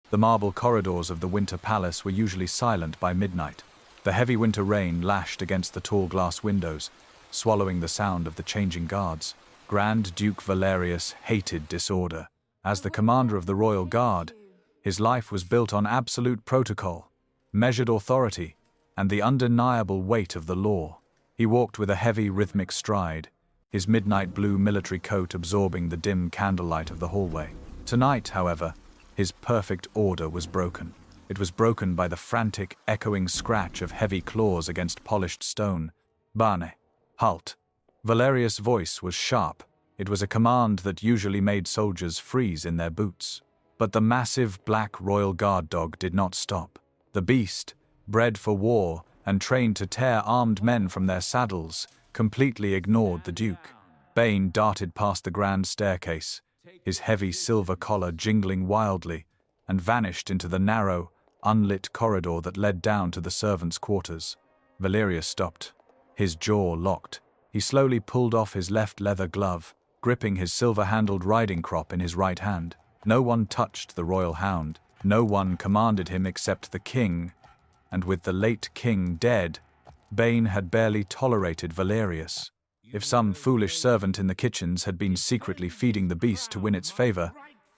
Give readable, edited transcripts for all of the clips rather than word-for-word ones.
The marble corridors of the winter palace were usually silent by midnight. The heavy winter rain lashed against the tall glass windows, swallowing the sound of the changing guards. Grand Duke Valerius hated disorder. As the commander of the royal guard, his life was built on absolute protocol, measured authority, and the undeniable weight of the law. He walked with a heavy, rhythmic stride, his midnight blue military coat absorbing the dim candlelight of the hallway. Tonight, however, his perfect order was broken. It was broken by the frantic, echoing scratch of heavy claws against polished stone. "Bane, halt." Valerius' voice was sharp. It was a command that usually made soldiers freeze in their boots. But the massive black royal guard dog did not stop. The beast, bred for war and trained to tear armed men from their saddles, completely ignored the duke. Bane darted past the grand staircase, his heavy silver collar jingling wildly, and vanished into the narrow, unlit corridor that led down to the servants' quarters. Valerius stopped, his jaw locked. He slowly pulled off his left leather glove, gripping his silver-handled riding crop in his right hand. No one touched the royal hound. No one commanded him except the king, and with the late king dead, Bane had barely tolerated Valerius. If some foolish servant in the kitchens had been secretly feeding the beast to win its favor,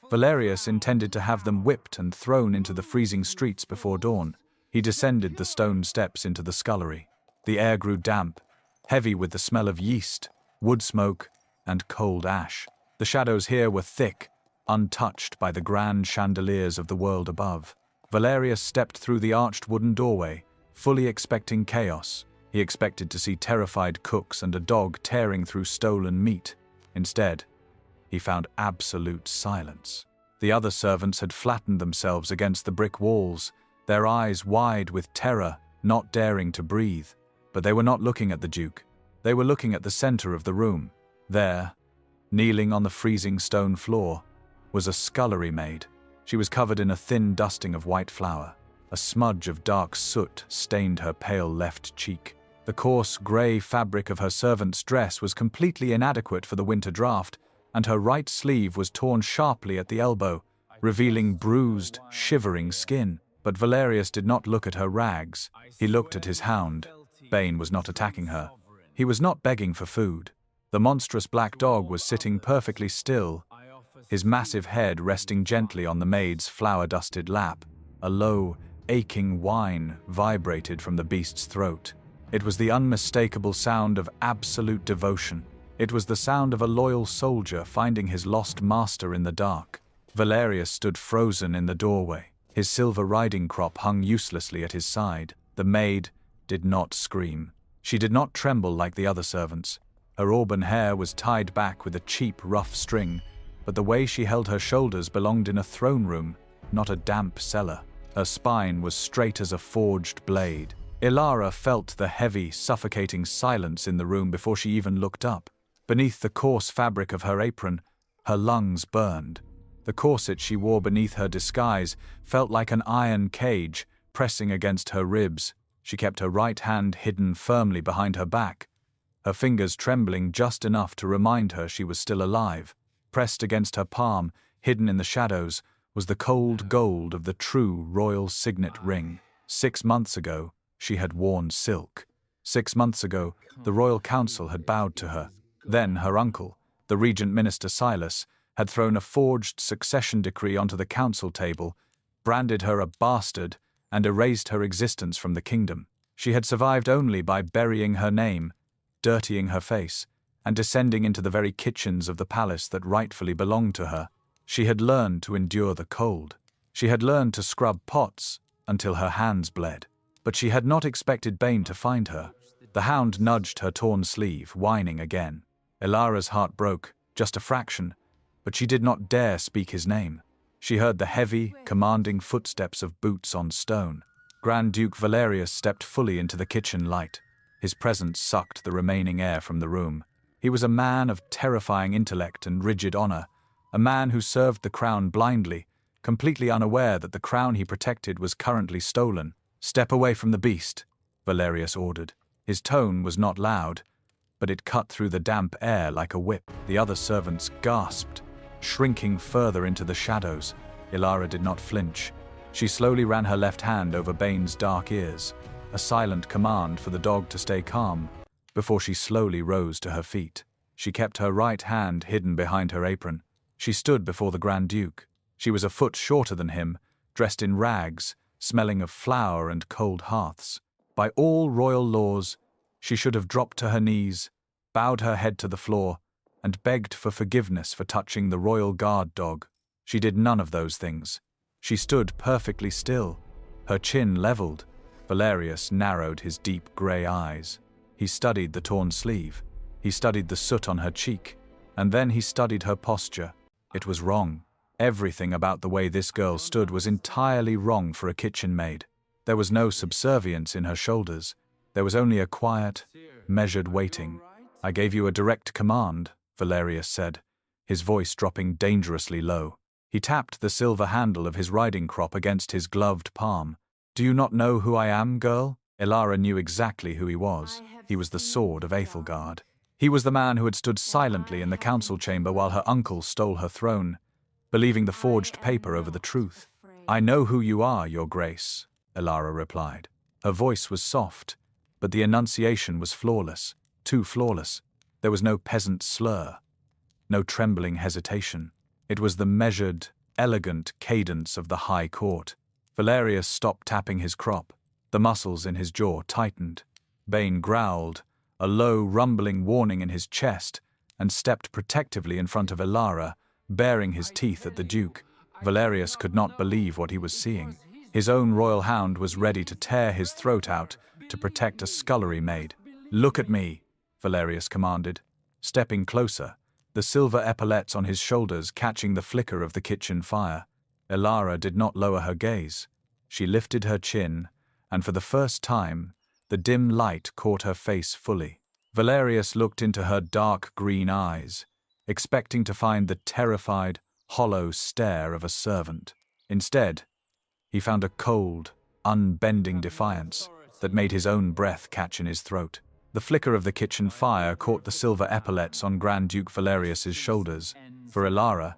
Valerius intended to have them whipped and thrown into the freezing streets before dawn. He descended the stone steps into the scullery. The air grew damp, heavy with the smell of yeast, wood smoke, and cold ash. The shadows here were thick, untouched by the grand chandeliers of the world above. Valerius stepped through the arched wooden doorway, fully expecting chaos. He expected to see terrified cooks and a dog tearing through stolen meat. Instead, he found absolute silence. The other servants had flattened themselves against the brick walls, their eyes wide with terror, not daring to breathe. But they were not looking at the duke. They were looking at the center of the room. There, kneeling on the freezing stone floor, was a scullery maid. She was covered in a thin dusting of white flour. A smudge of dark soot stained her pale left cheek. The coarse grey fabric of her servant's dress was completely inadequate for the winter draft, and her right sleeve was torn sharply at the elbow, revealing bruised, shivering skin. But Valerius did not look at her rags. He looked at his hound. Bane was not attacking her. He was not begging for food. The monstrous black dog was sitting perfectly still, his massive head resting gently on the maid's flour-dusted lap. A low, aching whine vibrated from the beast's throat. It was the unmistakable sound of absolute devotion. It was the sound of a loyal soldier finding his lost master in the dark. Valerius stood frozen in the doorway. His silver riding crop hung uselessly at his side. The maid did not scream. She did not tremble like the other servants. Her auburn hair was tied back with a cheap, rough string, but the way she held her shoulders belonged in a throne room, not a damp cellar. Her spine was straight as a forged blade. Ilara felt the heavy, suffocating silence in the room before she even looked up. Beneath the coarse fabric of her apron, her lungs burned. The corset she wore beneath her disguise felt like an iron cage pressing against her ribs. She kept her right hand hidden firmly behind her back, her fingers trembling just enough to remind her she was still alive. Pressed against her palm, hidden in the shadows, was the cold gold of the true royal signet ring. 6 months ago, she had worn silk. 6 months ago, the royal council had bowed to her. Then her uncle, the regent minister Silas, had thrown a forged succession decree onto the council table, branded her a bastard, and erased her existence from the kingdom. She had survived only by burying her name, dirtying her face, and descending into the very kitchens of the palace that rightfully belonged to her. She had learned to endure the cold. She had learned to scrub pots until her hands bled. But she had not expected Bane to find her. The hound nudged her torn sleeve, whining again. Ilara's heart broke, just a fraction, but she did not dare speak his name. She heard the heavy, commanding footsteps of boots on stone. Grand Duke Valerius stepped fully into the kitchen light. His presence sucked the remaining air from the room. He was a man of terrifying intellect and rigid honor, a man who served the crown blindly, completely unaware that the crown he protected was currently stolen. "Step away from the beast," Valerius ordered. His tone was not loud, but it cut through the damp air like a whip. The other servants gasped, shrinking further into the shadows. Ilara did not flinch. She slowly ran her left hand over Bane's dark ears, a silent command for the dog to stay calm, before she slowly rose to her feet. She kept her right hand hidden behind her apron. She stood before the Grand Duke. She was a foot shorter than him, dressed in rags, smelling of flour and cold hearths. By all royal laws, she should have dropped to her knees, bowed her head to the floor, and begged for forgiveness for touching the royal guard dog. She did none of those things. She stood perfectly still, her chin leveled. Valerius narrowed his deep grey eyes. He studied the torn sleeve. He studied the soot on her cheek. And then he studied her posture. It was wrong. Everything about the way this girl stood was entirely wrong for a kitchen maid. There was no subservience in her shoulders. There was only a quiet, measured waiting. "I gave you a direct command," Valerius said, his voice dropping dangerously low. He tapped the silver handle of his riding crop against his gloved palm. "Do you not know who I am, girl?" Ilara knew exactly who he was. He was the Sword of Aethelgard. He was the man who had stood silently in the council chamber while her uncle stole her throne, believing the forged paper over the truth. "I know who you are, your grace," Ilara replied. Her voice was soft, but the enunciation was flawless, too flawless. There was no peasant slur, no trembling hesitation. It was the measured, elegant cadence of the high court. Valerius stopped tapping his crop. The muscles in his jaw tightened. Bane growled, a low, rumbling warning in his chest, and stepped protectively in front of Ilara, baring his teeth at the Duke. Valerius could not believe what he was seeing. His own royal hound was ready to tear his throat out to protect a scullery maid. "Look at me," Valerius commanded, stepping closer, the silver epaulettes on his shoulders catching the flicker of the kitchen fire. Ilara did not lower her gaze. She lifted her chin, and for the first time, the dim light caught her face fully. Valerius looked into her dark green eyes, expecting to find the terrified, hollow stare of a servant. Instead, he found a cold, unbending defiance that made his own breath catch in his throat. The flicker of the kitchen fire caught the silver epaulettes on Grand Duke Valerius's shoulders. For Ilara,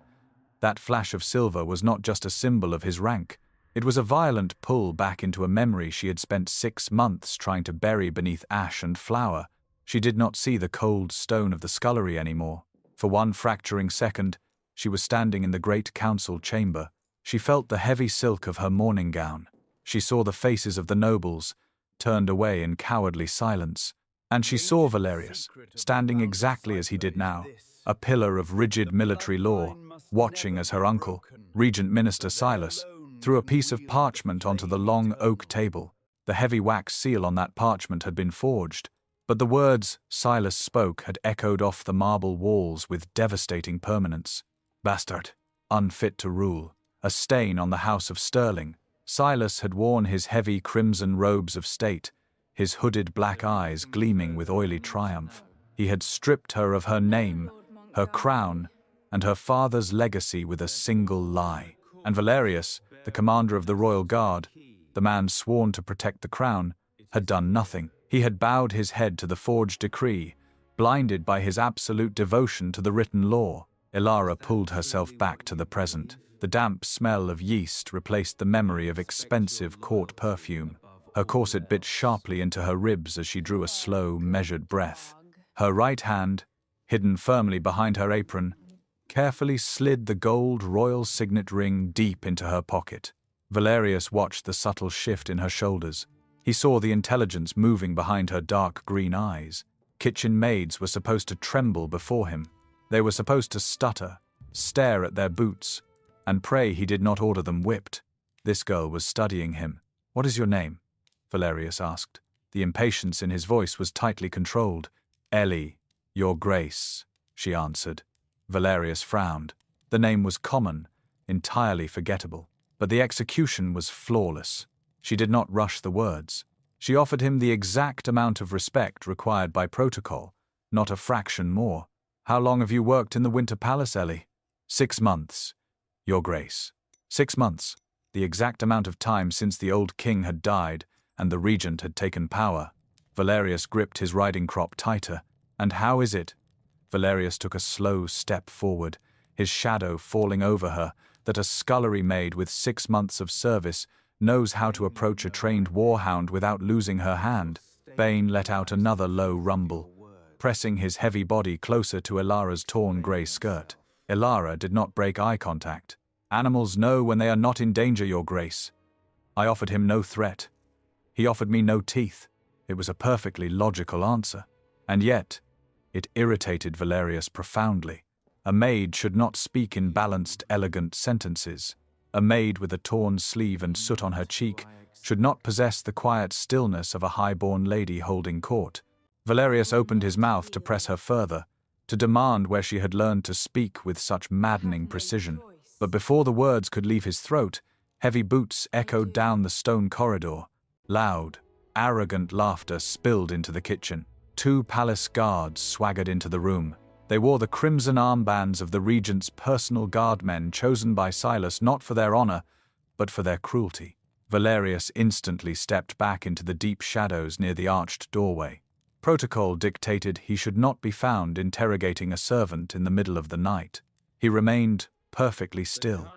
that flash of silver was not just a symbol of his rank. It was a violent pull back into a memory she had spent 6 months trying to bury beneath ash and flour. She did not see the cold stone of the scullery anymore. For one fracturing second, she was standing in the great council chamber. She felt the heavy silk of her morning gown. She saw the faces of the nobles, turned away in cowardly silence. And she saw Valerius, standing exactly as he did now, a pillar of rigid military law, watching as her uncle, Regent Minister Silas, threw a piece of parchment onto the long oak table. The heavy wax seal on that parchment had been forged, but the words Silas spoke had echoed off the marble walls with devastating permanence. "Bastard, unfit to rule, a stain on the House of Stirling." Silas had worn his heavy crimson robes of state, his hooded black eyes gleaming with oily triumph. He had stripped her of her name, her crown, and her father's legacy with a single lie. And Valerius, the commander of the royal guard, the man sworn to protect the crown, had done nothing. He had bowed his head to the forged decree, blinded by his absolute devotion to the written law. Ilara pulled herself back to the present. The damp smell of yeast replaced the memory of expensive court perfume. Her corset bit sharply into her ribs as she drew a slow, measured breath. Her right hand, hidden firmly behind her apron, carefully slid the gold royal signet ring deep into her pocket. Valerius watched the subtle shift in her shoulders. He saw the intelligence moving behind her dark green eyes. Kitchen maids were supposed to tremble before him. They were supposed to stutter, stare at their boots, and pray he did not order them whipped. This girl was studying him. "What is your name?" Valerius asked. The impatience in his voice was tightly controlled. "Ellie, your grace," she answered. Valerius frowned. The name was common, entirely forgettable, but the execution was flawless. She did not rush the words. She offered him the exact amount of respect required by protocol, not a fraction more. "How long have you worked in the Winter Palace, Ellie?" 6 months, your grace. 6 months, the exact amount of time since the old king had died and the regent had taken power. Valerius gripped his riding crop tighter. "And how is it?" Valerius took a slow step forward, his shadow falling over her, that a scullery maid with 6 months of service knows how to approach a trained warhound without losing her hand. Bane let out another low rumble, pressing his heavy body closer to Ilara's torn grey skirt. Ilara did not break eye contact. Animals know when they are not in danger, Your Grace. I offered him no threat. He offered me no teeth. It was a perfectly logical answer. And yet, it irritated Valerius profoundly. A maid should not speak in balanced, elegant sentences. A maid with a torn sleeve and soot on her cheek should not possess the quiet stillness of a high-born lady holding court. Valerius opened his mouth to press her further, to demand where she had learned to speak with such maddening precision. But before the words could leave his throat, heavy boots echoed down the stone corridor. Loud, arrogant laughter spilled into the kitchen. 2 palace guards swaggered into the room. They wore the crimson armbands of the regent's personal guardmen, chosen by Silas not for their honor, but for their cruelty. Valerius instantly stepped back into the deep shadows near the arched doorway. Protocol dictated he should not be found interrogating a servant in the middle of the night. He remained perfectly still,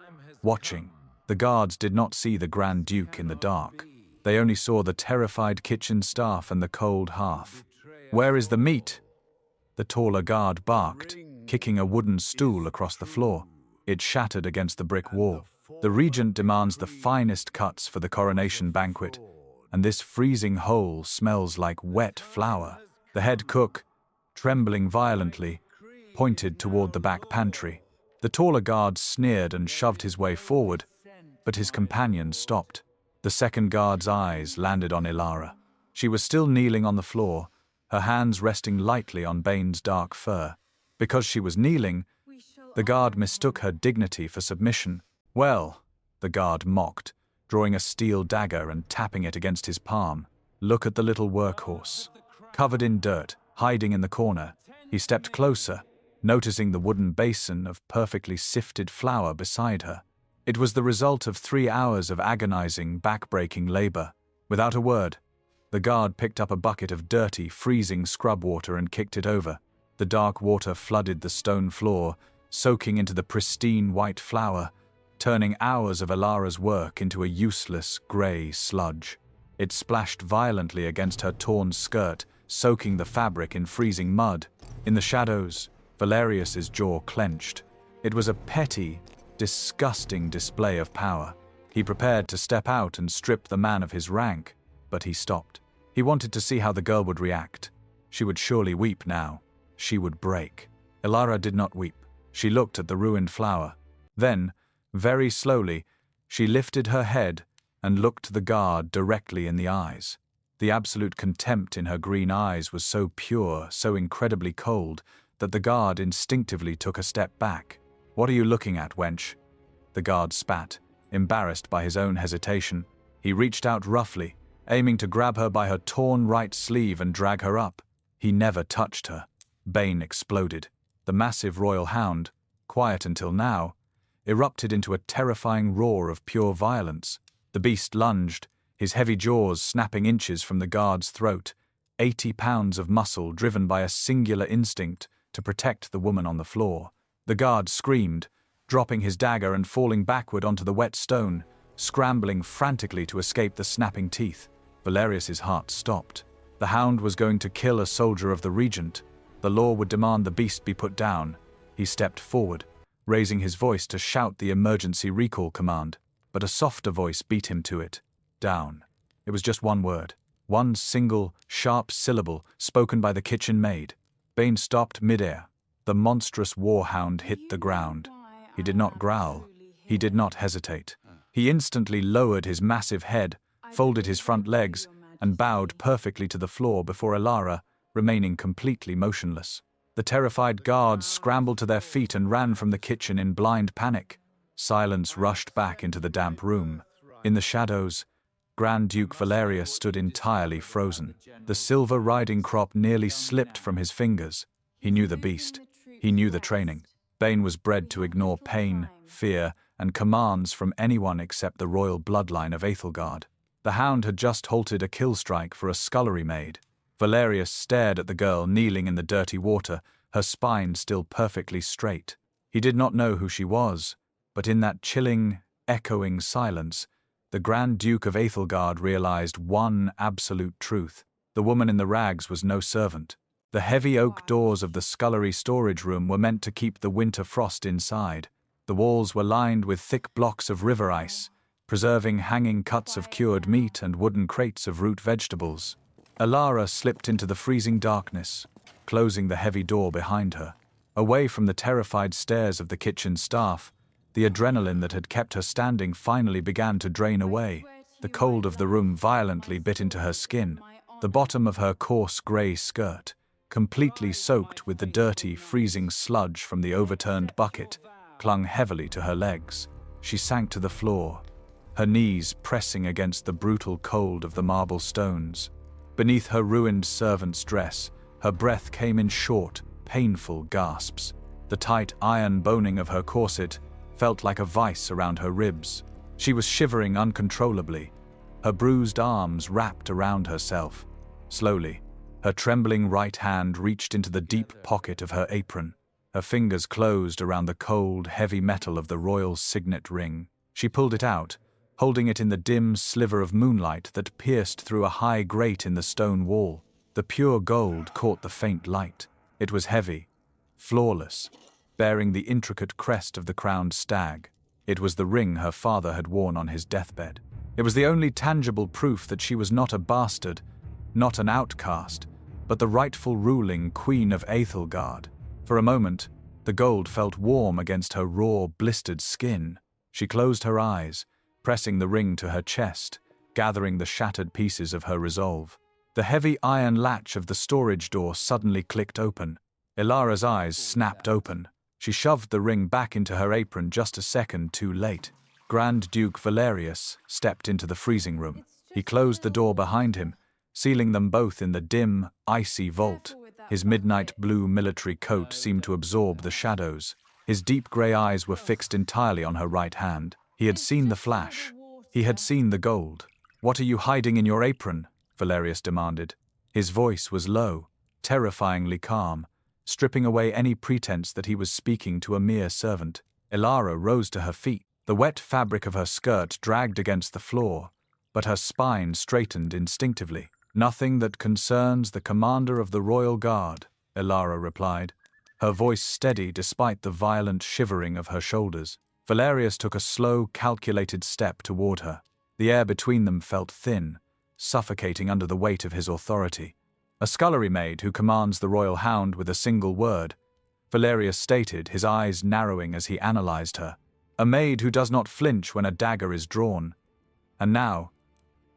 watching. The guards did not see the Grand Duke in the dark. They only saw the terrified kitchen staff and the cold hearth. "Where is the meat?" The taller guard barked, kicking a wooden stool across the floor. It shattered against the brick wall. The regent demands the finest cuts for the coronation banquet, and this freezing hole smells like wet flour. The head cook, trembling violently, pointed toward the back pantry. The taller guard sneered and shoved his way forward, but his companion stopped. The second guard's eyes landed on Ilara. She was still kneeling on the floor, her hands resting lightly on Bane's dark fur. Because she was kneeling, the guard mistook her dignity for submission. "Well," the guard mocked, drawing a steel dagger and tapping it against his palm. "Look at the little workhorse. Covered in dirt, hiding in the corner." He stepped closer, noticing the wooden basin of perfectly sifted flour beside her. It was the result of 3 hours of agonizing, back-breaking labor. Without a word, the guard picked up a bucket of dirty, freezing scrub water and kicked it over. The dark water flooded the stone floor, soaking into the pristine white flour, turning hours of Ilara's work into a useless, grey sludge. It splashed violently against her torn skirt, soaking the fabric in freezing mud. In the shadows, Valerius's jaw clenched. It was a petty, disgusting display of power. He prepared to step out and strip the man of his rank, but he stopped. He wanted to see how the girl would react. She would surely weep now. She would break. Ilara did not weep. She looked at the ruined flower. Then, very slowly, she lifted her head and looked the guard directly in the eyes. The absolute contempt in her green eyes was so pure, so incredibly cold, that the guard instinctively took a step back. "What are you looking at, wench?" The guard spat, embarrassed by his own hesitation. He reached out roughly, aiming to grab her by her torn right sleeve and drag her up. He never touched her. Bane exploded. The massive royal hound, quiet until now, erupted into a terrifying roar of pure violence. The beast lunged, his heavy jaws snapping inches from the guard's throat, 80 pounds of muscle driven by a singular instinct to protect the woman on the floor. The guard screamed, dropping his dagger and falling backward onto the wet stone, scrambling frantically to escape the snapping teeth. Valerius's heart stopped. The hound was going to kill a soldier of the regent. The law would demand the beast be put down. He stepped forward, raising his voice to shout the emergency recall command, but a softer voice beat him to it. Down. It was just one word, one single, sharp syllable spoken by the kitchen maid. Bane stopped midair. The monstrous warhound hit the ground. He did not growl. He did not hesitate. He instantly lowered his massive head, folded his front legs, and bowed perfectly to the floor before Ilara, remaining completely motionless. The terrified guards scrambled to their feet and ran from the kitchen in blind panic. Silence rushed back into the damp room. In the shadows, Grand Duke Valerius stood entirely frozen. The silver riding crop nearly slipped from his fingers. He knew the beast. He knew the training. Bane was bred to ignore pain, fear, and commands from anyone except the royal bloodline of Aethelgard. The hound had just halted a kill strike for a scullery maid. Valerius stared at the girl kneeling in the dirty water, her spine still perfectly straight. He did not know who she was, But in that chilling, echoing silence, the Grand Duke of Aethelgard realized one absolute truth. The woman in the rags was no servant. The heavy oak doors of the scullery storage room were meant to keep the winter frost inside. The walls were lined with thick blocks of river ice, preserving hanging cuts of cured meat and wooden crates of root vegetables. Elara slipped into the freezing darkness, closing the heavy door behind her. Away from the terrified stares of the kitchen staff, the adrenaline that had kept her standing finally began to drain away. The cold of the room violently bit into her skin. The bottom of her coarse grey skirt, completely soaked with the dirty, freezing sludge from the overturned bucket, clung heavily to her legs. She sank to the floor, her knees pressing against the brutal cold of the marble stones. Beneath her ruined servant's dress, her breath came in short, painful gasps. The tight iron boning of her corset felt like a vice around her ribs. She was shivering uncontrollably, her bruised arms wrapped around herself. Slowly, her trembling right hand reached into the deep pocket of her apron. Her fingers closed around the cold, heavy metal of the royal signet ring. She pulled it out, holding it in the dim sliver of moonlight that pierced through a high grate in the stone wall. The pure gold caught the faint light. It was heavy, flawless, bearing the intricate crest of the crowned stag. It was the ring her father had worn on his deathbed. It was the only tangible proof that she was not a bastard, not an outcast, but the rightful ruling Queen of Aethelgard. For a moment, the gold felt warm against her raw, blistered skin. She closed her eyes, pressing the ring to her chest, gathering the shattered pieces of her resolve. The heavy iron latch of the storage door suddenly clicked open. Elara's eyes snapped open. She shoved the ring back into her apron just a second too late. Grand Duke Valerius stepped into the freezing room. He closed the door behind him, sealing them both in the dim, icy vault. His midnight blue military coat seemed to absorb the shadows. His deep grey eyes were fixed entirely on her right hand. He had seen the flash. He had seen the gold. "What are you hiding in your apron?" Valerius demanded. His voice was low, terrifyingly calm, stripping away any pretense that he was speaking to a mere servant. Elara rose to her feet. The wet fabric of her skirt dragged against the floor, but her spine straightened instinctively. "Nothing that concerns the commander of the royal guard," Elara replied, her voice steady despite the violent shivering of her shoulders. Valerius took a slow, calculated step toward her. The air between them felt thin, suffocating under the weight of his authority. "A scullery maid who commands the royal hound with a single word," Valerius stated, his eyes narrowing as he analyzed her. "A maid who does not flinch when a dagger is drawn. And now,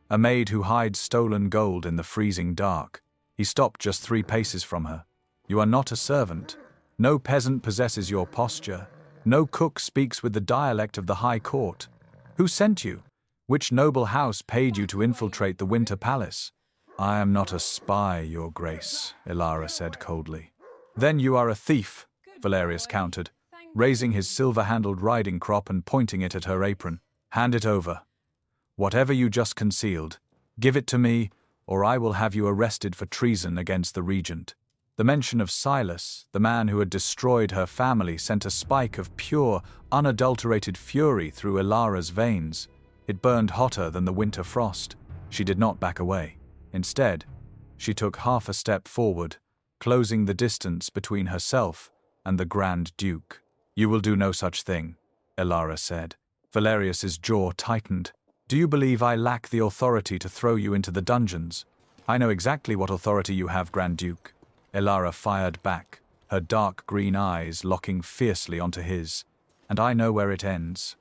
a maid who hides stolen gold in the freezing dark." He stopped just 3 paces from her. "You are not a servant. No peasant possesses your posture. No cook speaks with the dialect of the high court. Who sent you? Which noble house paid you to infiltrate the Winter Palace?" "I am not a spy, your grace," Elara said coldly. "Then you are a thief," Valerius countered, raising his silver-handled riding crop and pointing it at her apron. "Hand it over. Whatever you just concealed, give it to me, or I will have you arrested for treason against the regent." The mention of Silas, the man who had destroyed her family, sent a spike of pure, unadulterated fury through Elara's veins. It burned hotter than the winter frost. She did not back away. Instead, she took half a step forward, closing the distance between herself and the Grand Duke. "You will do no such thing," Elara said. Valerius's jaw tightened. "Do you believe I lack the authority to throw you into the dungeons?" "I know exactly what authority you have, Grand Duke," Elara fired back, her dark green eyes locking fiercely onto his. "And I know where it ends.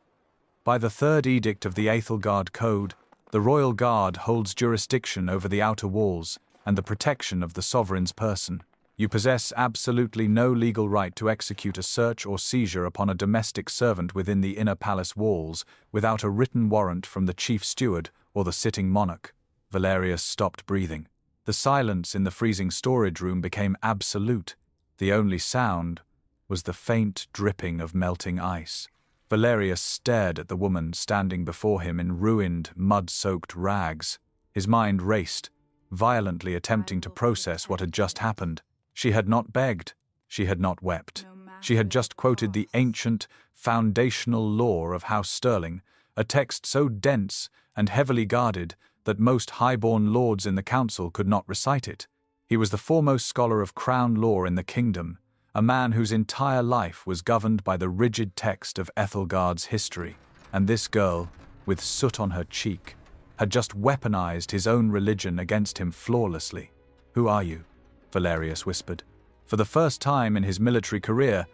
By the 3rd edict of the Aethelgard Code, the Royal Guard holds jurisdiction over the outer walls and the protection of the sovereign's person. You possess absolutely no legal right to execute a search or seizure upon a domestic servant within the inner palace walls without a written warrant from the chief steward or the sitting monarch." Valerius stopped breathing. The silence in the freezing storage room became absolute. The only sound was the faint dripping of melting ice. Valerius stared at the woman standing before him in ruined, mud-soaked rags. His mind raced, violently attempting to process what had just happened. She had not begged. She had not wept. She had just quoted the ancient, foundational law of House Sterling, a text so dense and heavily guarded that most high-born lords in the council could not recite it. He was the foremost scholar of crown law in the kingdom, a man whose entire life was governed by the rigid text of Ethelgard's history. And this girl, with soot on her cheek, had just weaponized his own religion against him flawlessly. "Who are you?" Valerius whispered. For the first time in his military career,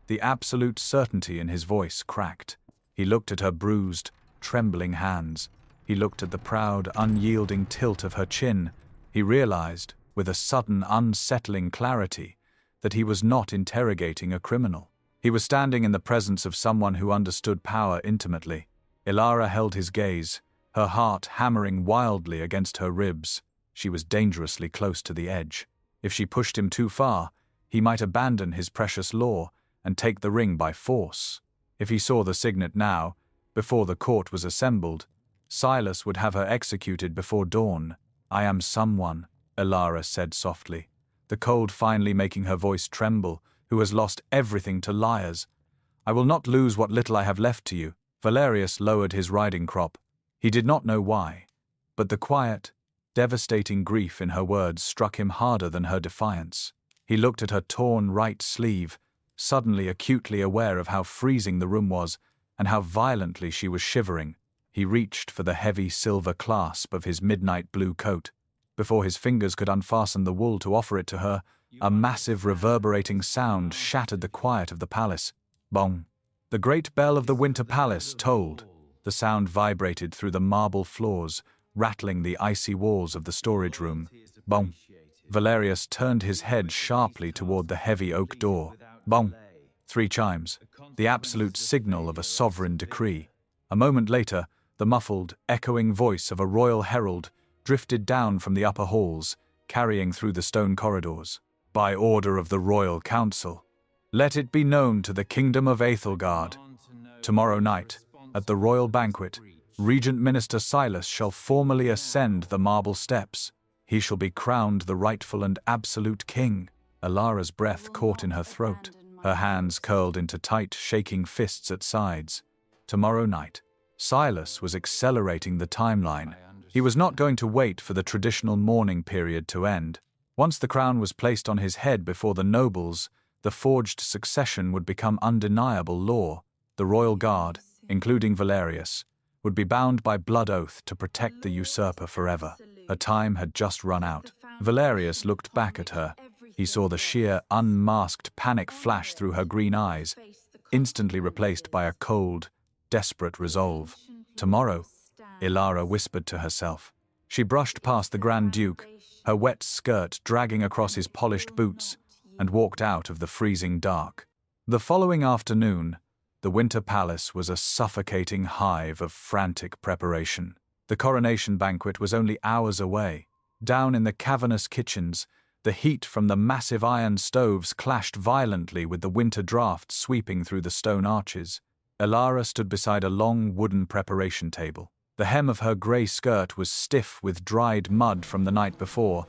the absolute certainty in his voice cracked. He looked at her bruised, trembling hands. He looked at the proud, unyielding tilt of her chin. He realized, with a sudden, unsettling clarity, that he was not interrogating a criminal. He was standing in the presence of someone who understood power intimately. Ilara held his gaze, her heart hammering wildly against her ribs. She was dangerously close to the edge. If she pushed him too far, he might abandon his precious law and take the ring by force. If he saw the signet now, before the court was assembled, Silas would have her executed before dawn. "I am someone," Ilara said softly, the cold finally making her voice tremble, "who has lost everything to liars. I will not lose what little I have left to you." Valerius lowered his riding crop. He did not know why, but the quiet, devastating grief in her words struck him harder than her defiance. He looked at her torn right sleeve, suddenly acutely aware of how freezing the room was and how violently she was shivering. He reached for the heavy silver clasp of his midnight blue coat. Before his fingers could unfasten the wool to offer it to her, a massive reverberating sound shattered the quiet of the palace. Bong! The great bell of the Winter Palace tolled. The sound vibrated through the marble floors, rattling the icy walls of the storage room. Bong! Valerius turned his head sharply toward the heavy oak door. Bong! 3 chimes, the absolute signal of a sovereign decree. A moment later, the muffled, echoing voice of a royal herald drifted down from the upper halls, carrying through the stone corridors. "By order of the Royal Council, let it be known to the Kingdom of Ethelgard. Tomorrow night, at the royal banquet, Regent Minister Silas shall formally ascend the marble steps. He shall be crowned the rightful and absolute king." Ilara's breath caught in her throat. Her hands curled into tight, shaking fists at sides. Tomorrow night. Silas was accelerating the timeline. He was not going to wait for the traditional mourning period to end. Once the crown was placed on his head before the nobles, the forged succession would become undeniable law. The royal guard, including Valerius, would be bound by blood oath to protect the usurper forever. Her time had just run out. Valerius looked back at her. He saw the sheer, unmasked panic flash through her green eyes, instantly replaced by a cold, desperate resolve. "Tomorrow," Ilara whispered to herself. She brushed past the Grand Duke, her wet skirt dragging across his polished boots, and walked out of the freezing dark. The following afternoon, the Winter Palace was a suffocating hive of frantic preparation. The coronation banquet was only hours away. Down in the cavernous kitchens, the heat from the massive iron stoves clashed violently with the winter draught sweeping through the stone arches. Ilara stood beside a long wooden preparation table. The hem of her grey skirt was stiff with dried mud from the night before,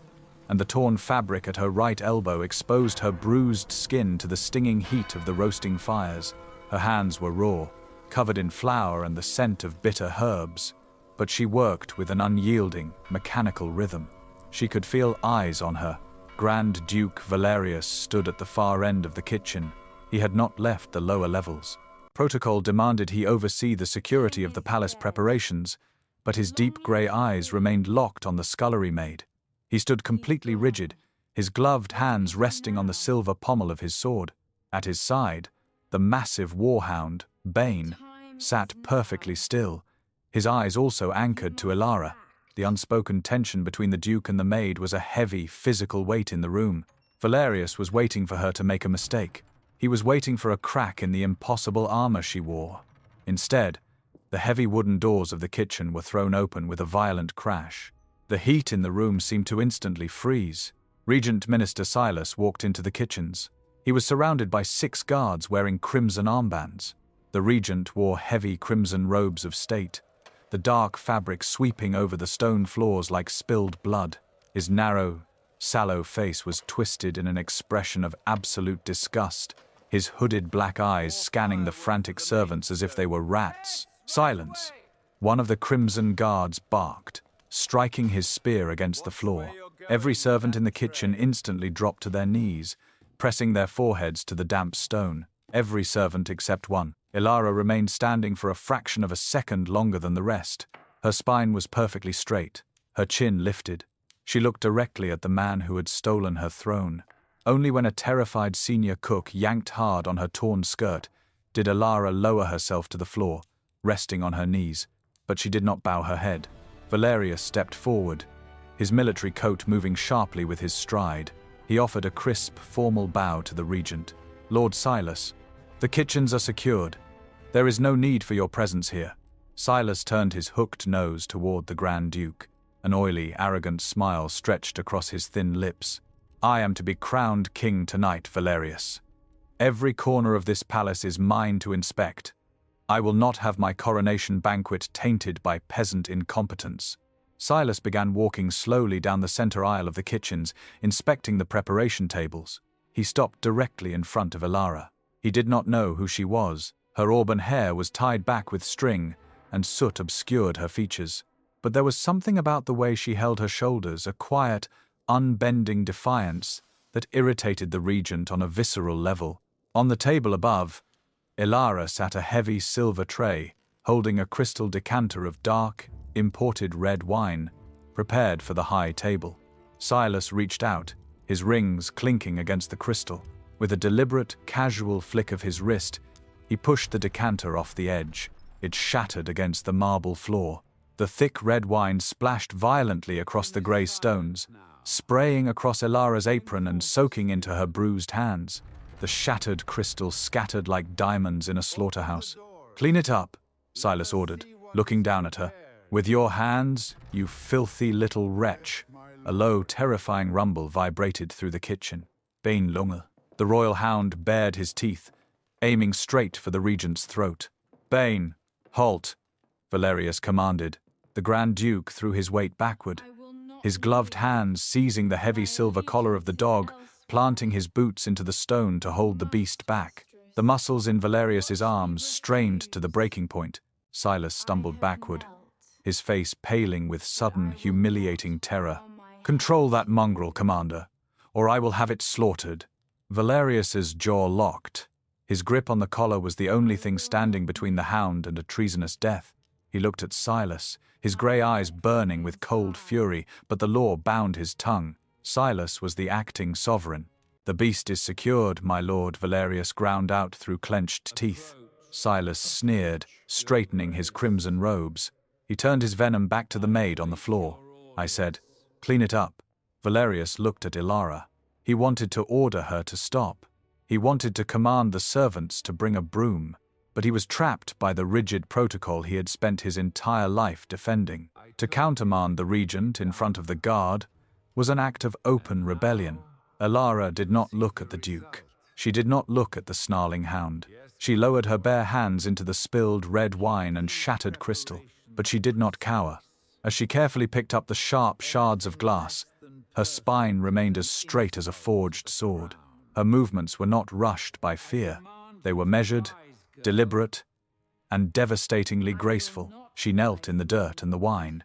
and the torn fabric at her right elbow exposed her bruised skin to the stinging heat of the roasting fires. Her hands were raw, covered in flour and the scent of bitter herbs, but she worked with an unyielding, mechanical rhythm. She could feel eyes on her. Grand Duke Valerius stood at the far end of the kitchen. He had not left the lower levels. Protocol demanded he oversee the security of the palace preparations, but his deep grey eyes remained locked on the scullery maid. He stood completely rigid, his gloved hands resting on the silver pommel of his sword. At his side, the massive warhound, Bane, sat perfectly still, his eyes also anchored to Ilara. The unspoken tension between the Duke and the maid was a heavy, physical weight in the room. Valerius was waiting for her to make a mistake. He was waiting for a crack in the impossible armor she wore. Instead, the heavy wooden doors of the kitchen were thrown open with a violent crash. The heat in the room seemed to instantly freeze. Regent Minister Silas walked into the kitchens. He was surrounded by 6 guards wearing crimson armbands. The regent wore heavy crimson robes of state, the dark fabric sweeping over the stone floors like spilled blood. His narrow, sallow face was twisted in an expression of absolute disgust. his hooded black eyes scanning the frantic servants as if they were rats. "Silence!" One of the crimson guards barked, striking his spear against the floor. Every servant in the kitchen instantly dropped to their knees, pressing their foreheads to the damp stone. Every servant except one. Ilara remained standing for a fraction of a second longer than the rest. Her spine was perfectly straight, her chin lifted. She looked directly at the man who had stolen her throne. Only when a terrified senior cook yanked hard on her torn skirt did Ilara lower herself to the floor, resting on her knees, but she did not bow her head. Valerius stepped forward, his military coat moving sharply with his stride. He offered a crisp, formal bow to the regent. "Lord Silas, the kitchens are secured. There is no need for your presence here." Silas turned his hooked nose toward the Grand Duke. An oily, arrogant smile stretched across his thin lips. "I am to be crowned king tonight, Valerius. Every corner of this palace is mine to inspect. I will not have my coronation banquet tainted by peasant incompetence." Silas began walking slowly down the center aisle of the kitchens, inspecting the preparation tables. He stopped directly in front of Ilara. He did not know who she was. Her auburn hair was tied back with string, and soot obscured her features. But there was something about the way she held her shoulders, a quiet, unbending defiance that irritated the regent on a visceral level. On the table above, Ilara sat a heavy silver tray, holding a crystal decanter of dark, imported red wine, prepared for the high table. Silas reached out, his rings clinking against the crystal. With a deliberate, casual flick of his wrist, he pushed the decanter off the edge. It shattered against the marble floor. The thick red wine splashed violently across the grey stones, spraying across Ilara's apron and soaking into her bruised hands. The shattered crystal scattered like diamonds in a slaughterhouse. "Clean it up," Silas ordered, looking down at her. "With your hands, you filthy little wretch." A low, terrifying rumble vibrated through the kitchen. "Bane Lunge." The royal hound bared his teeth, aiming straight for the regent's throat. "Bane, halt," Valerius commanded. The Grand Duke threw his weight backward, his gloved hands seizing the heavy silver collar of the dog, planting his boots into the stone to hold the beast back. The muscles in Valerius's arms strained to the breaking point. Silas stumbled backward, his face paling with sudden, humiliating terror. "Control that mongrel, Commander, or I will have it slaughtered." Valerius's jaw locked. His grip on the collar was the only thing standing between the hound and a treasonous death. He looked at Silas, his grey eyes burning with cold fury, but the law bound his tongue. Silas was the acting sovereign. "The beast is secured, my lord," Valerius ground out through clenched teeth. Silas sneered, straightening his crimson robes. He turned his venom back to the maid on the floor. I said, "Clean it up." Valerius looked at Ilara. He wanted to order her to stop. He wanted to command the servants to bring a broom, but he was trapped by the rigid protocol he had spent his entire life defending. To countermand the regent in front of the guard was an act of open rebellion. Ilara did not look at the duke. She did not look at the snarling hound. She lowered her bare hands into the spilled red wine and shattered crystal, but she did not cower. As she carefully picked up the sharp shards of glass, her spine remained as straight as a forged sword. Her movements were not rushed by fear. They were measured, deliberate, and devastatingly graceful. She knelt in the dirt and the wine.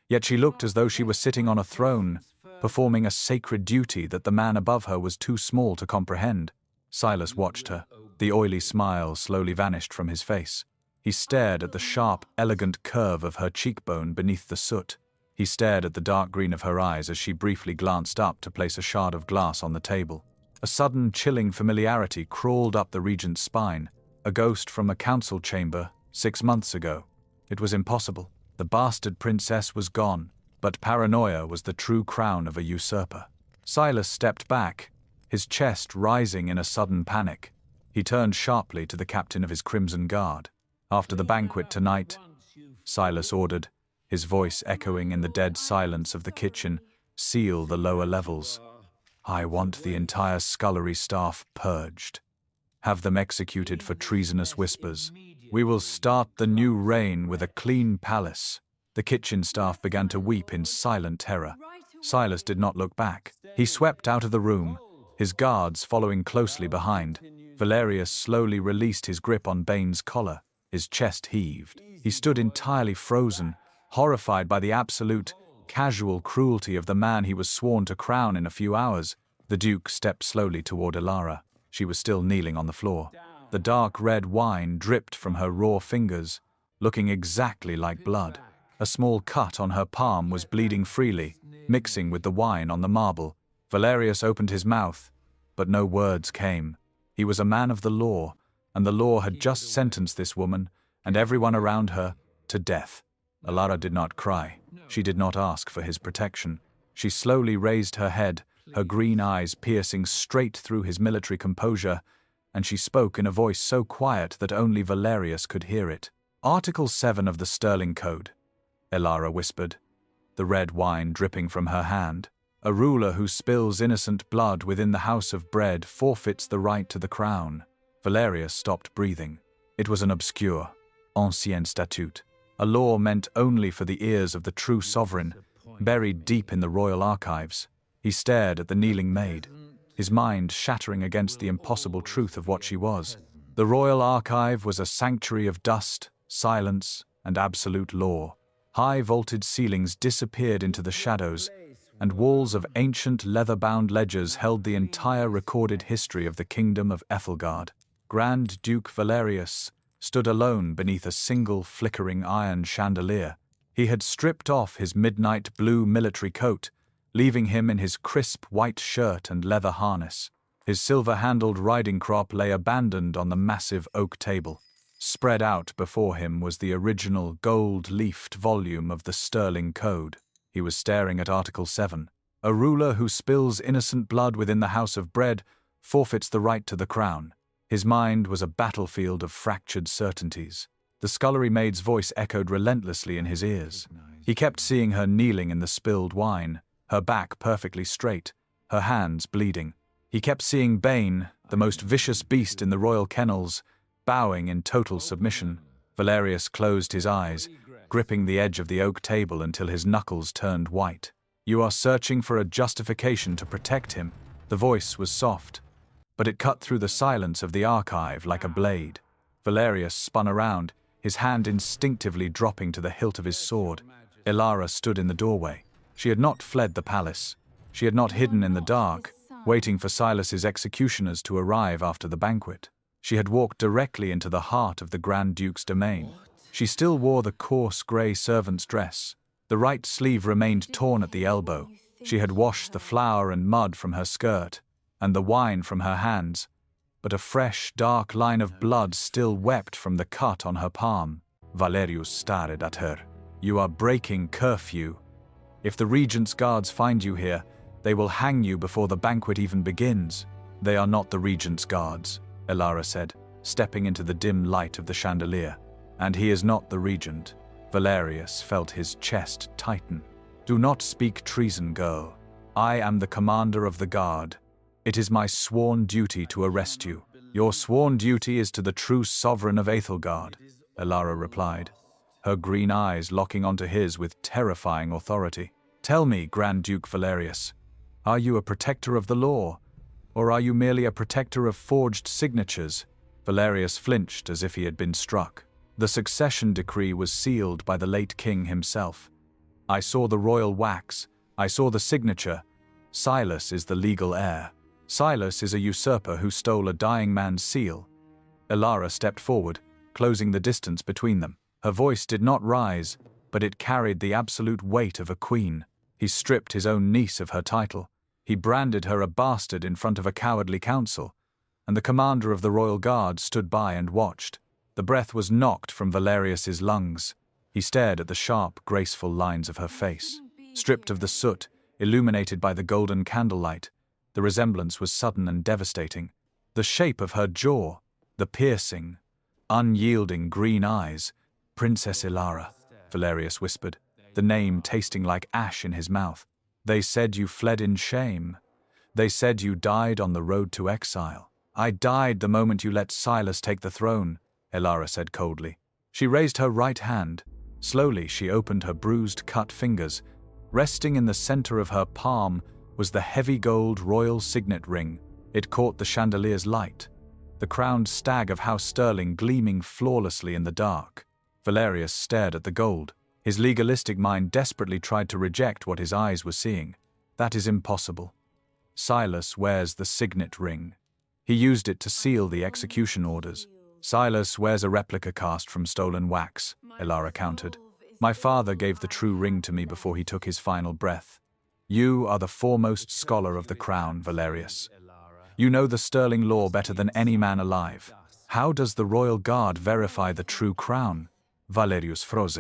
Yet she looked as though she were sitting on a throne, performing a sacred duty that the man above her was too small to comprehend. Silas watched her. The oily smile slowly vanished from his face. He stared at the sharp, elegant curve of her cheekbone beneath the soot. He stared at the dark green of her eyes as she briefly glanced up to place a shard of glass on the table. A sudden, chilling familiarity crawled up the regent's spine. A ghost from a council chamber 6 months ago. It was impossible. The bastard princess was gone, but paranoia was the true crown of a usurper. Silas stepped back, his chest rising in a sudden panic. He turned sharply to the captain of his Crimson Guard. "After the banquet tonight," Silas ordered, his voice echoing in the dead silence of the kitchen, "seal the lower levels. I want the entire scullery staff purged. Have them executed for treasonous whispers. We will start the new reign with a clean palace." The kitchen staff began to weep in silent terror. Silas did not look back. He swept out of the room, his guards following closely behind. Valerius slowly released his grip on Bane's collar. His chest heaved. He stood entirely frozen, horrified by the absolute, casual cruelty of the man he was sworn to crown in a few hours. The Duke stepped slowly toward Elara. She was still kneeling on the floor. The dark red wine dripped from her raw fingers, looking exactly like blood. A small cut on her palm was bleeding freely, mixing with the wine on the marble. Valerius opened his mouth, but no words came. He was a man of the law, and the law had just sentenced this woman, and everyone around her, to death. Elara did not cry. She did not ask for his protection. She slowly raised her head, her green eyes piercing straight through his military composure, and she spoke in a voice so quiet that only Valerius could hear it. Article 7 of the Sterling Code, Elara whispered, the red wine dripping from her hand. A ruler who spills innocent blood within the house of bread forfeits the right to the crown. Valerius stopped breathing. It was an obscure, ancien statute, a law meant only for the ears of the true sovereign, buried deep in the royal archives. He stared at the kneeling maid, his mind shattering against the impossible truth of what she was. The royal archive was a sanctuary of dust, silence, and absolute law. High vaulted ceilings disappeared into the shadows, and walls of ancient leather-bound ledgers held the entire recorded history of the kingdom of Ethelgard. Grand Duke Valerius stood alone beneath a single flickering iron chandelier. He had stripped off his midnight blue military coat, leaving him in his crisp white shirt and leather harness. His silver-handled riding crop lay abandoned on the massive oak table. Spread out before him was the original gold-leafed volume of the Sterling Code. He was staring at Article 7. A ruler who spills innocent blood within the house of bread forfeits the right to the crown. His mind was a battlefield of fractured certainties. The scullery maid's voice echoed relentlessly in his ears. He kept seeing her kneeling in the spilled wine, her back perfectly straight, her hands bleeding. He kept seeing Bane, the most vicious beast in the royal kennels, bowing in total submission. Valerius closed his eyes, gripping the edge of the oak table until his knuckles turned white. You are searching for a justification to protect him. The voice was soft, but it cut through the silence of the archive like a blade. Valerius spun around, his hand instinctively dropping to the hilt of his sword. Elara stood in the doorway. She had not fled the palace. She had not hidden in the dark, waiting for Silas's executioners to arrive after the banquet. She had walked directly into the heart of the Grand Duke's domain. She still wore the coarse grey servant's dress. The right sleeve remained torn at the elbow. She had washed the flour and mud from her skirt, and the wine from her hands, but a fresh, dark line of blood still wept from the cut on her palm. Valerius stared at her. You are breaking curfew. If the regent's guards find you here, they will hang you before the banquet even begins. They are not the regent's guards, Elara said, stepping into the dim light of the chandelier. And he is not the regent. Valerius felt his chest tighten. Do not speak treason, girl. I am the commander of the guard. It is my sworn duty to arrest you. Your sworn duty is to the true sovereign of Ethelgard, Elara replied, her green eyes locking onto his with terrifying authority. Tell me, Grand Duke Valerius, are you a protector of the law, or are you merely a protector of forged signatures? Valerius flinched as if he had been struck. The succession decree was sealed by the late king himself. I saw the royal wax. I saw the signature. Silas is the legal heir. Silas is a usurper who stole a dying man's seal. Elara stepped forward, closing the distance between them. Her voice did not rise, but it carried the absolute weight of a queen. He stripped his own niece of her title. He branded her a bastard in front of a cowardly council, and the commander of the royal guard stood by and watched. The breath was knocked from Valerius's lungs. He stared at the sharp, graceful lines of her face. Stripped of the soot, illuminated by the golden candlelight, the resemblance was sudden and devastating. The shape of her jaw, the piercing, unyielding green eyes. Princess Elara, Valerius whispered, the name tasting like ash in his mouth. They said you fled in shame. They said you died on the road to exile. I died the moment you let Silas take the throne, Elara said coldly. She raised her right hand. Slowly she opened her bruised, cut fingers. Resting in the center of her palm was the heavy gold royal signet ring. It caught the chandelier's light. the crowned stag of House Sterling gleaming flawlessly in the dark. Valerius stared at the gold. His legalistic mind desperately tried to reject what his eyes were seeing. That is impossible. Silas wears the signet ring. He used it to seal the execution orders. Silas wears a replica cast from stolen wax, Elara countered. My father gave the true ring to me before he took his final breath. You are the foremost scholar of the crown, Valerius. You know the Sterling law better than any man alive. How does the royal guard verify the true crown? Valerius froze.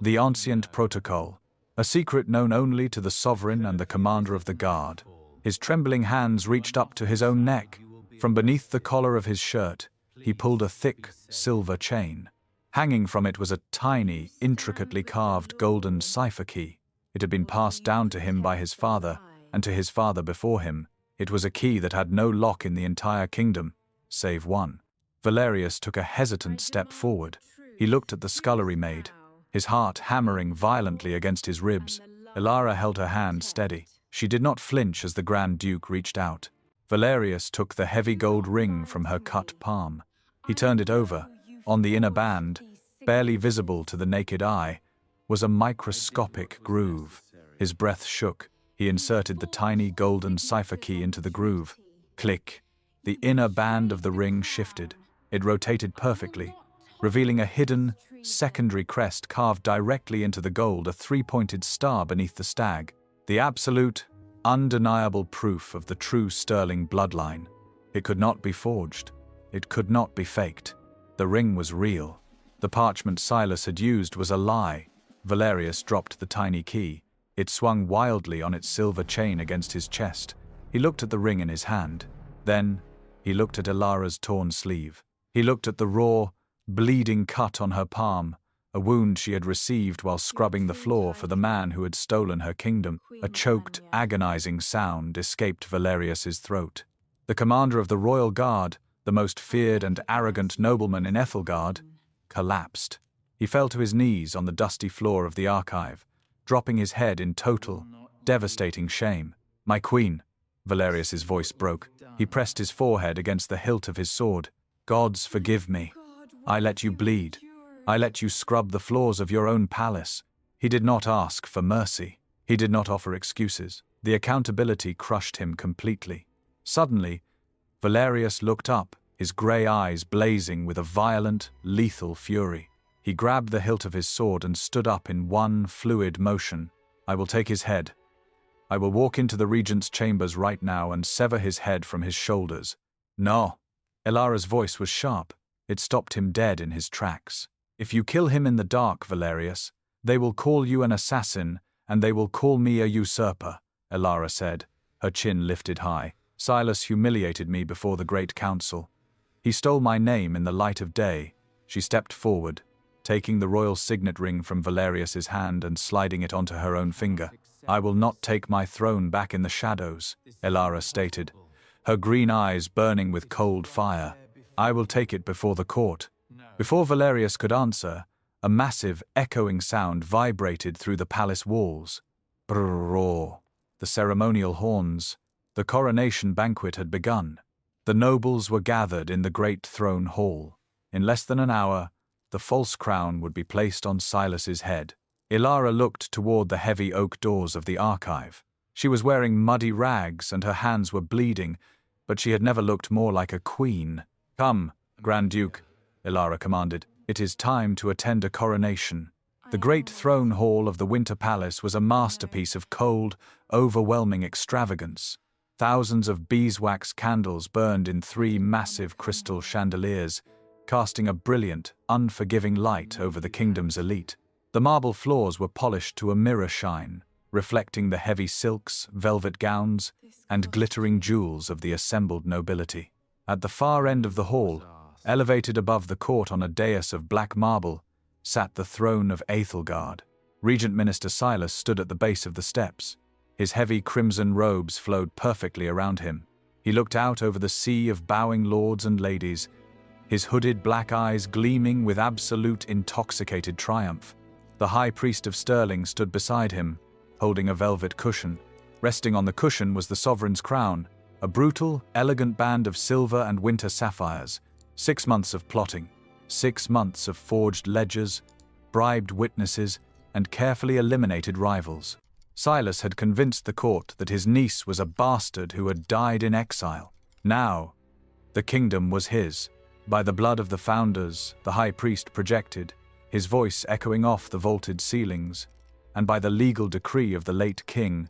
The ancient protocol, a secret known only to the sovereign and the commander of the guard. His trembling hands reached up to his own neck. From beneath the collar of his shirt, he pulled a thick, silver chain. Hanging from it was a tiny, intricately carved golden cipher key. It had been passed down to him by his father, and to his father before him. It was a key that had no lock in the entire kingdom, save one. Valerius took a hesitant step forward. He looked at the scullery maid, his heart hammering violently against his ribs. Elara held her hand steady. She did not flinch as the Grand Duke reached out. Valerius took the heavy gold ring from her cut palm. He turned it over. On the inner band, barely visible to the naked eye, was a microscopic groove. His breath shook. He inserted the tiny golden cipher key into the groove. Click. The inner band of the ring shifted. It rotated perfectly, revealing a hidden, secondary crest carved directly into the gold, a three-pointed star beneath the stag. The absolute, undeniable proof of the true Sterling bloodline. It could not be forged. It could not be faked. The ring was real. The parchment Silas had used was a lie. Valerius dropped the tiny key. It swung wildly on its silver chain against his chest. He looked at the ring in his hand. Then, he looked at Elara's torn sleeve. He looked at the raw, bleeding cut on her palm, a wound she had received while scrubbing the floor for the man who had stolen her kingdom. A choked, agonizing sound escaped Valerius's throat. The commander of the royal guard, the most feared and arrogant nobleman in Ethelgard, collapsed. He fell to his knees on the dusty floor of the archive, dropping his head in total, devastating shame. My queen, Valerius's voice broke. He pressed his forehead against the hilt of his sword. Gods forgive me. I let you bleed. I let you scrub the floors of your own palace. He did not ask for mercy. He did not offer excuses. The accountability crushed him completely. Suddenly, Valerius looked up, his grey eyes blazing with a violent, lethal fury. He grabbed the hilt of his sword and stood up in one fluid motion. I will take his head. I will walk into the regent's chambers right now and sever his head from his shoulders. No. Elara's voice was sharp. It stopped him dead in his tracks. If you kill him in the dark, Valerius, they will call you an assassin, and they will call me a usurper, Elara said, her chin lifted high. Silas humiliated me before the Great Council. He stole my name in the light of day. She stepped forward, taking the royal signet ring from Valerius's hand and sliding it onto her own finger. I will not take my throne back in the shadows, Elara stated, her green eyes burning with cold fire. I will take it before the court. Before Valerius could answer, a massive, echoing sound vibrated through the palace walls. Brrrr. The ceremonial horns. The coronation banquet had begun. The nobles were gathered in the great throne hall. In less than an hour, the false crown would be placed on Silas's head. Elara looked toward the heavy oak doors of the archive. She was wearing muddy rags and her hands were bleeding, but she had never looked more like a queen. Come, Grand Duke, Elara commanded. It is time to attend a coronation. The great throne hall of the Winter Palace was a masterpiece of cold, overwhelming extravagance. Thousands of beeswax candles burned in 3 massive crystal chandeliers, casting a brilliant, unforgiving light over the kingdom's elite. The marble floors were polished to a mirror shine, reflecting the heavy silks, velvet gowns, and glittering jewels of the assembled nobility. At the far end of the hall, elevated above the court on a dais of black marble, sat the throne of Ethelgard. Regent Minister Silas stood at the base of the steps. His heavy crimson robes flowed perfectly around him. He looked out over the sea of bowing lords and ladies, his hooded black eyes gleaming with absolute intoxicated triumph. The High Priest of Sterling stood beside him, holding a velvet cushion. Resting on the cushion was the sovereign's crown, A brutal, elegant band of silver and winter sapphires. 6 months of plotting. 6 months of forged ledgers, bribed witnesses, and carefully eliminated rivals. Silas had convinced the court that his niece was a bastard who had died in exile. Now, the kingdom was his. By the blood of the founders, the high priest projected, his voice echoing off the vaulted ceilings, and by the legal decree of the late king,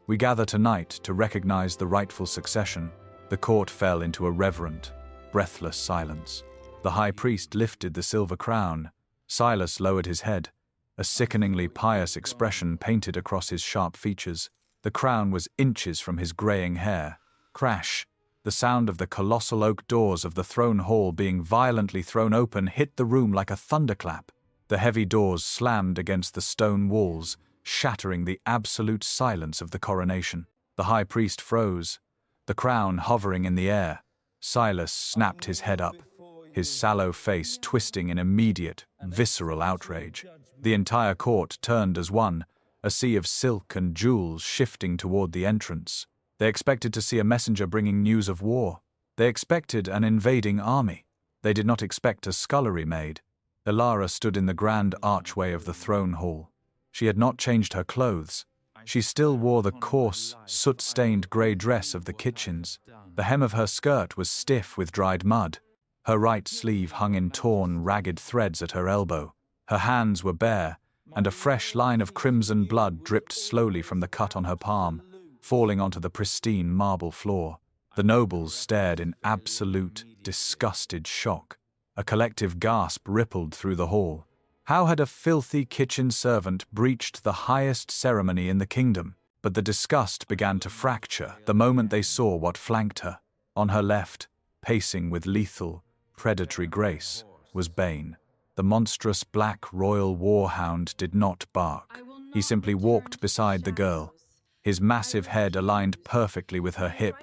we gather tonight to recognize the rightful succession. The court fell into a reverent, breathless silence. The high priest lifted the silver crown. Silas lowered his head, a sickeningly pious expression painted across his sharp features. The crown was inches from his graying hair. Crash! The sound of the colossal oak doors of the throne hall being violently thrown open hit the room like a thunderclap. The heavy doors slammed against the stone walls, shattering the absolute silence of the coronation. The high priest froze, the crown hovering in the air. Silas snapped his head up, his sallow face twisting in immediate, visceral outrage. The entire court turned as one, a sea of silk and jewels shifting toward the entrance. They expected to see a messenger bringing news of war. They expected an invading army. They did not expect a scullery maid. Elara stood in the grand archway of the throne hall. She had not changed her clothes. She still wore the coarse, soot-stained grey dress of the kitchens. The hem of her skirt was stiff with dried mud. Her right sleeve hung in torn, ragged threads at her elbow. Her hands were bare, and a fresh line of crimson blood dripped slowly from the cut on her palm, falling onto the pristine marble floor. The nobles stared in absolute, disgusted shock. A collective gasp rippled through the hall. How had a filthy kitchen servant breached the highest ceremony in the kingdom? But the disgust began to fracture the moment they saw what flanked her. On her left, pacing with lethal, predatory grace, was Bane. The monstrous black royal warhound did not bark. He simply walked beside the girl, his massive head aligned perfectly with her hip,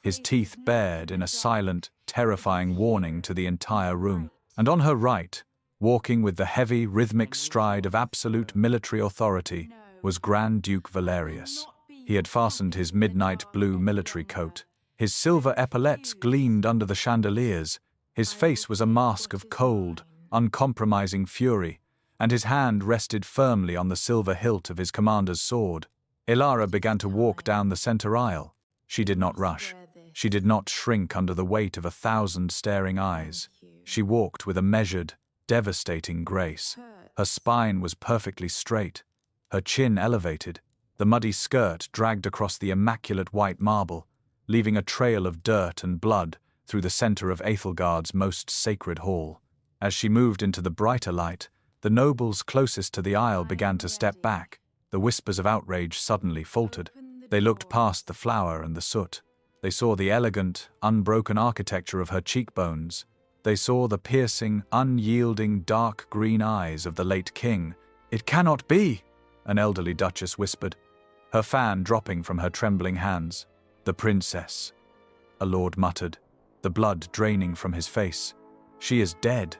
his teeth bared in a silent, terrifying warning to the entire room. And on her right, walking with the heavy, rhythmic stride of absolute military authority, was Grand Duke Valerius. He had fastened his midnight blue military coat. His silver epaulettes gleamed under the chandeliers. His face was a mask of cold, uncompromising fury, and his hand rested firmly on the silver hilt of his commander's sword. Elara began to walk down the center aisle. She did not rush. She did not shrink under the weight of 1,000 staring eyes. She walked with a measured, devastating grace. Her spine was perfectly straight, her chin elevated. The muddy skirt dragged across the immaculate white marble, leaving a trail of dirt and blood through the center of Aethelgard's most sacred hall. As she moved into the brighter light, the nobles closest to the aisle began to step back. The whispers of outrage suddenly faltered. They looked past the flour and the soot. They saw the elegant, unbroken architecture of her cheekbones. They saw the piercing, unyielding, dark green eyes of the late king. "It cannot be," an elderly duchess whispered, her fan dropping from her trembling hands. "The princess," a lord muttered, the blood draining from his face. "She is dead."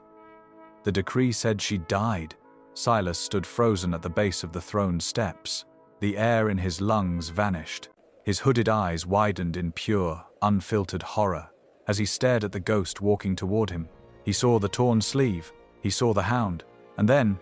The decree said she died. Silas stood frozen at the base of the throne steps. The air in his lungs vanished. His hooded eyes widened in pure, unfiltered horror. As he stared at the ghost walking toward him, he saw the torn sleeve, he saw the hound, and then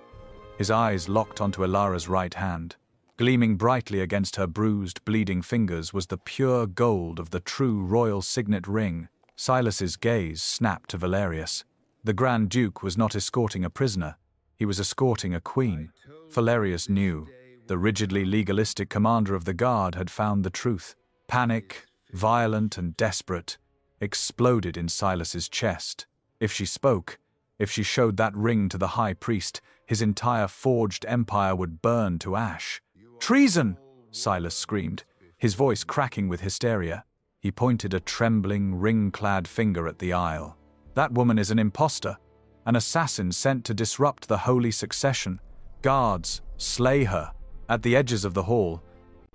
his eyes locked onto Elara's right hand. Gleaming brightly against her bruised, bleeding fingers was the pure gold of the true royal signet ring. Silas's gaze snapped to Valerius. The Grand Duke was not escorting a prisoner, he was escorting a queen. Valerius knew. The rigidly legalistic commander of the guard had found the truth. Panic, violent and desperate, exploded in Silas's chest. If she spoke, if she showed that ring to the high priest, his entire forged empire would burn to ash. "Treason!" Silas screamed, his voice cracking with hysteria. He pointed a trembling, ring-clad finger at the aisle. "That woman is an impostor, an assassin sent to disrupt the holy succession. Guards, slay her." At the edges of the hall,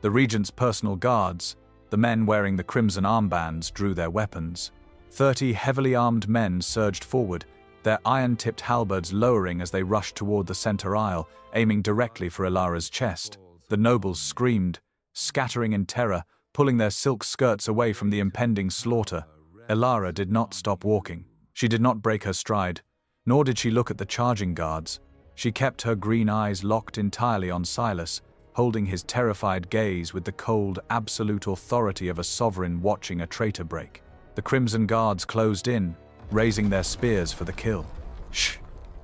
the regent's personal guards, the men wearing the crimson armbands, drew their weapons. 30 heavily armed men surged forward, their iron-tipped halberds lowering as they rushed toward the center aisle, aiming directly for Elara's chest. The nobles screamed, scattering in terror, pulling their silk skirts away from the impending slaughter. Elara did not stop walking. She did not break her stride, nor did she look at the charging guards. She kept her green eyes locked entirely on Silas, holding his terrified gaze with the cold, absolute authority of a sovereign watching a traitor break. The crimson guards closed in, raising their spears for the kill. Shh!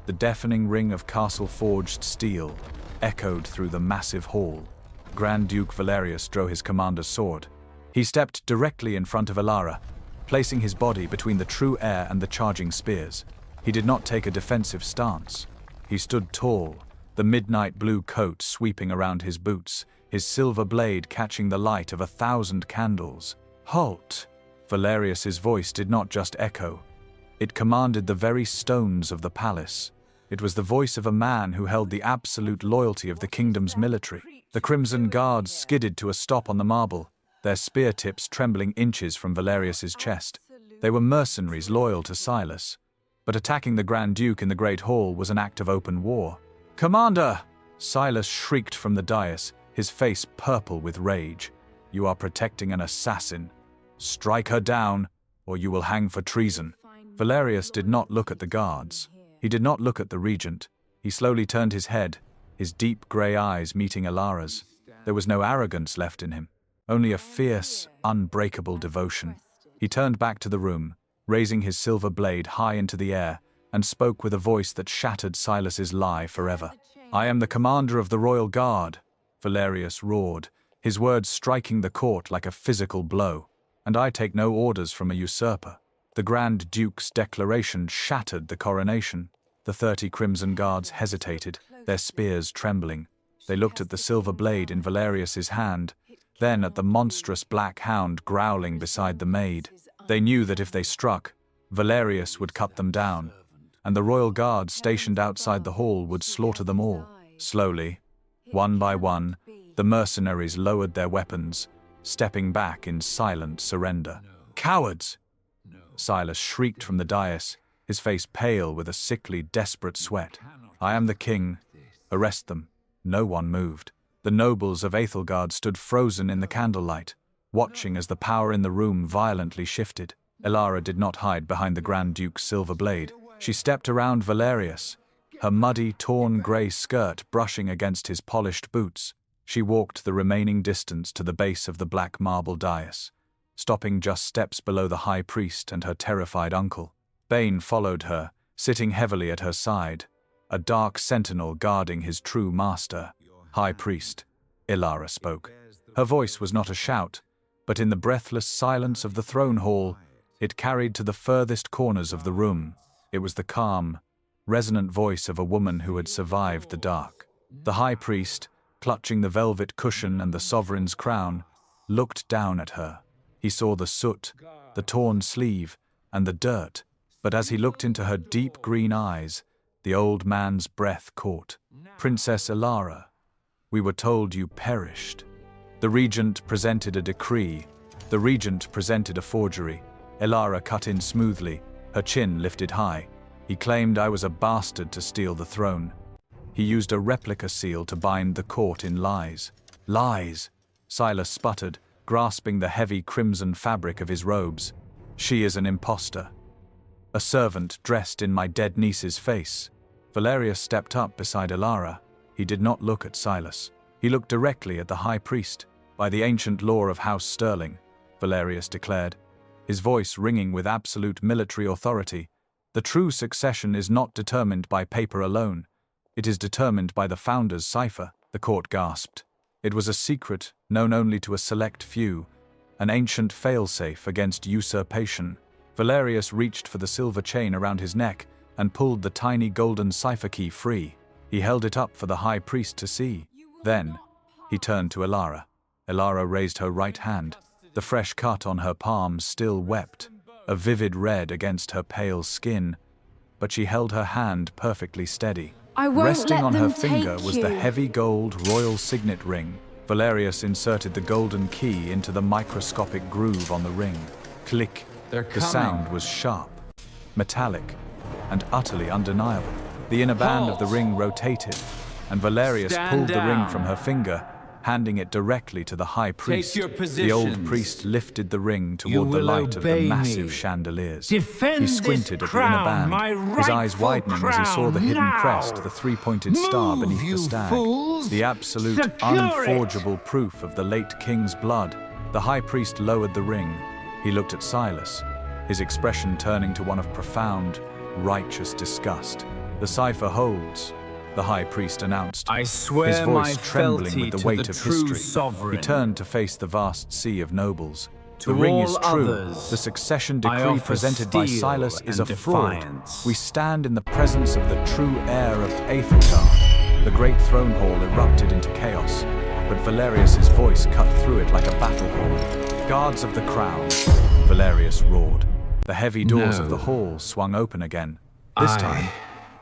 The deafening ring of castle-forged steel echoed through the massive hall. Grand Duke Valerius drew his commander's sword. He stepped directly in front of Elara, placing his body between the true heir and the charging spears. He did not take a defensive stance. He stood tall, the midnight blue coat sweeping around his boots, his silver blade catching the light of 1,000 candles. "Halt!" Valerius's voice did not just echo. It commanded the very stones of the palace. It was the voice of a man who held the absolute loyalty of the kingdom's military. The crimson guards skidded to a stop on the marble, their spear tips trembling inches from Valerius's chest. They were mercenaries loyal to Silas, but attacking the Grand Duke in the Great Hall was an act of open war. "Commander!" Silas shrieked from the dais, his face purple with rage. "You are protecting an assassin. Strike her down, or you will hang for treason." Valerius did not look at the guards. He did not look at the regent. He slowly turned his head, his deep grey eyes meeting Elara's. There was no arrogance left in him, only a fierce, unbreakable devotion. He turned back to the room, raising his silver blade high into the air, and spoke with a voice that shattered Silas's lie forever. "I am the commander of the royal guard," Valerius roared, his words striking the court like a physical blow. "And I take no orders from a usurper." The Grand Duke's declaration shattered the coronation. The 30 crimson guards hesitated, their spears trembling. They looked at the silver blade in Valerius's hand, then at the monstrous black hound growling beside the Maid. They knew that if they struck, Valerius would cut them down, and the royal guards stationed outside the hall would slaughter them all. Slowly, one by one, the mercenaries lowered their weapons, stepping back in silent surrender. "Cowards!" Silas shrieked from the dais, his face pale with a sickly, desperate sweat. "I am the king. Arrest them." No one moved. The nobles of Aethelgard stood frozen in the candlelight, watching as the power in the room violently shifted. Elara did not hide behind the Grand Duke's silver blade. She stepped around Valerius, her muddy, torn grey skirt brushing against his polished boots. She walked the remaining distance to the base of the black marble dais, stopping just steps below the high priest and her terrified uncle. Bane followed her, sitting heavily at her side, a dark sentinel guarding his true master. "High priest," Elara spoke. Her voice was not a shout, but in the breathless silence of the throne hall, it carried to the furthest corners of the room. It was the calm, resonant voice of a woman who had survived the dark. The high priest, clutching the velvet cushion and the sovereign's crown, looked down at her. He saw the soot, the torn sleeve, and the dirt, but as he looked into her deep green eyes, the old man's breath caught. "Princess Elara, we were told you perished." The regent presented a decree. The regent presented a forgery. Elara cut in smoothly, her chin lifted high. "He claimed I was a bastard to steal the throne. He used a replica seal to bind the court in lies." "Lies!" Silas sputtered, grasping the heavy crimson fabric of his robes. "She is an impostor. A servant dressed in my dead niece's face." Valerius stepped up beside Elara. He did not look at Silas. He looked directly at the high priest. "By the ancient law of House Sterling," Valerius declared, his voice ringing with absolute military authority, "the true succession is not determined by paper alone. It is determined by the founder's cipher." The court gasped. It was a secret known only to a select few, an ancient failsafe against usurpation. Valerius reached for the silver chain around his neck and pulled the tiny golden cipher key free. He held it up for the high priest to see. Then, he turned to Elara. Elara raised her right hand. The fresh cut on her palm still wept, a vivid red against her pale skin, but she held her hand perfectly steady. Resting on her finger was the heavy gold royal signet ring. Valerius inserted the golden key into the microscopic groove on the ring. Click. The sound was sharp, metallic, and utterly undeniable. The inner band of the ring rotated, and Valerius pulled the ring from her finger, handing it directly to the high priest. your The old positions. priest lifted the ring You toward the will light of the obey massive me. chandeliers. Defend He squinted this at the inner crown, my band, his eyes rightful widening as he saw the hidden crown, crest, now. the three-pointed star Move, beneath you the stag. fools. The absolute, Secure it. unforgeable proof of the late king's blood. The high priest lowered the ring. He looked at Silas, his expression turning to one of profound, righteous disgust. "The cipher holds," the high priest announced, I swear his voice my trembling fealty with the to weight the of true history. sovereign. He turned to face the vast sea of nobles. To The ring all is true. others, The succession I decree offer presented by steel Silas is a and fraud. defiance. We stand in the presence of the true heir of Aethelgard. The great throne hall erupted into chaos, but Valerius's voice cut through it like a battle horn. "Guards of the crown," Valerius roared. The heavy doors of the hall swung open again. This time,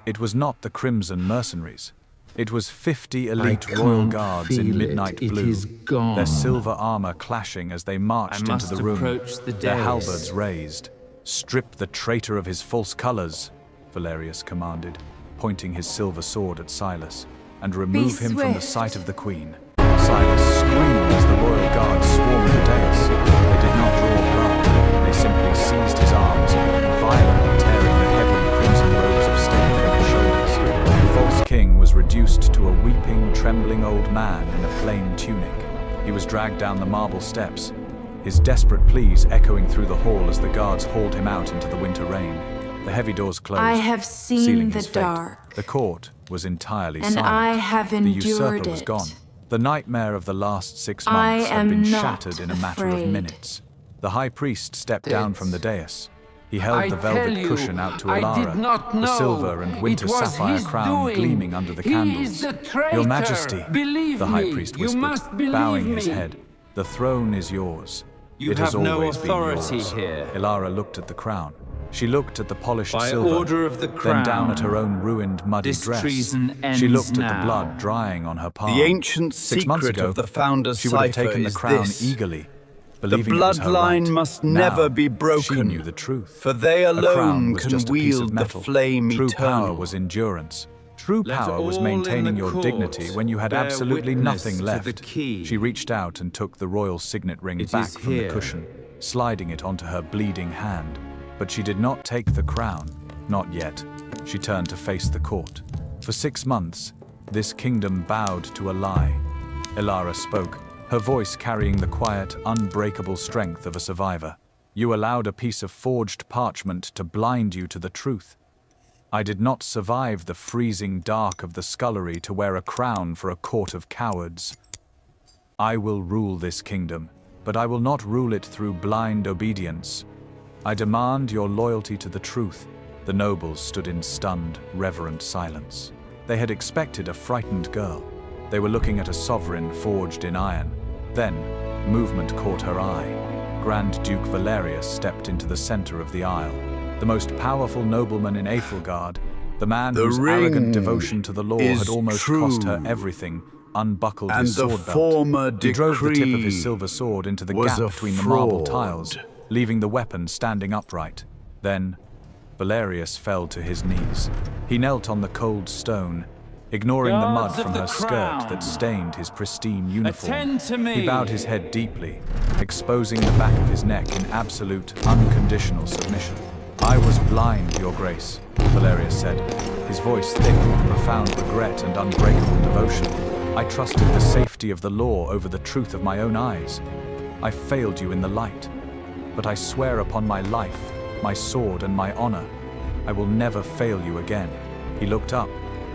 it was not the Crimson Mercenaries. It was 50 elite royal guards in midnight blue, It is gone. their silver armor clashing as they marched into the room, approach the their dais. halberds raised. "Strip the traitor of his false colors," Valerius commanded, pointing his silver sword at Silas, "and remove him from the swift. sight of the queen." Silas screamed as the royal guards swarmed the dais. They did not draw blood. They simply seized his arms, violently tearing the heavy crimson robes of state from his shoulders. The false king was reduced to a weeping, trembling old man in a plain tunic. He was dragged down the marble steps, his desperate pleas echoing through the hall as the guards hauled him out into the winter rain. The heavy doors closed, I have seen sealing the his fate. dark, The court was entirely and silent. I have The endured usurper was it. gone. The nightmare of the last 6 I months had am been not shattered in a matter of afraid. minutes. The high priest stepped down from the dais. He held I the tell velvet you, cushion out to I Alara, did not the know. silver and winter It was sapphire his crown doing. gleaming under the He candles. is the traitor. "Your Majesty," Believe the high me. priest You whispered, must believe bowing his me. head. "The throne is yours. You It has have no always been authority yours." here. Alara looked at the crown. She looked at the polished By silver, order of the then down crown, at her own ruined, muddy this dress. treason She ends looked at now. the blood drying on her palm. The ancient 6 months secret ago, of the founder's she would have cipher taken the is crown this. eagerly, The believing it was her bloodline right. must Now, never be She broken, knew the truth. for they A crown alone was can just a piece of wield the metal. flame True eternal. power was endurance. True Let power was all maintaining in the your court dignity when you had bear absolutely witness nothing to left. the key. She reached out and took the royal signet ring It back is from the here. cushion, sliding it onto her bleeding hand. But she did not take the crown. Not yet. She turned to face the court. For 6 months, this kingdom bowed to a lie. Alara spoke, her voice carrying the quiet, unbreakable strength of a survivor. "You allowed a piece of forged parchment to blind you to the truth. I did not survive the freezing dark of the scullery to wear a crown for a court of cowards. I will rule this kingdom, but I will not rule it through blind obedience. I demand your loyalty to the truth." The nobles stood in stunned, reverent silence. They had expected a frightened girl. They were looking at a sovereign forged in iron. Then, movement caught her eye. Grand Duke Valerius stepped into the center of the aisle. The most powerful nobleman in Aethelgard, the man The whose arrogant ring devotion to the law is had almost true, cost her everything, unbuckled and his the sword belt. former He drove the tip of decree his silver sword into the was gap a between the marble fraud. tiles, leaving the weapon standing upright. Then, Valerius fell to his knees. He knelt on the cold stone, ignoring the mud Guards of from the her skirt crown, that stained his pristine uniform. attend to me. He bowed his head deeply, exposing the back of his neck in absolute, unconditional submission. "I was blind, Your Grace," Valerius said, his voice thick with profound regret and unbreakable devotion. "I trusted the safety of the law over the truth of my own eyes. I failed you in the light. But I swear upon my life, my sword, and my honor, I will never fail you again." He looked up,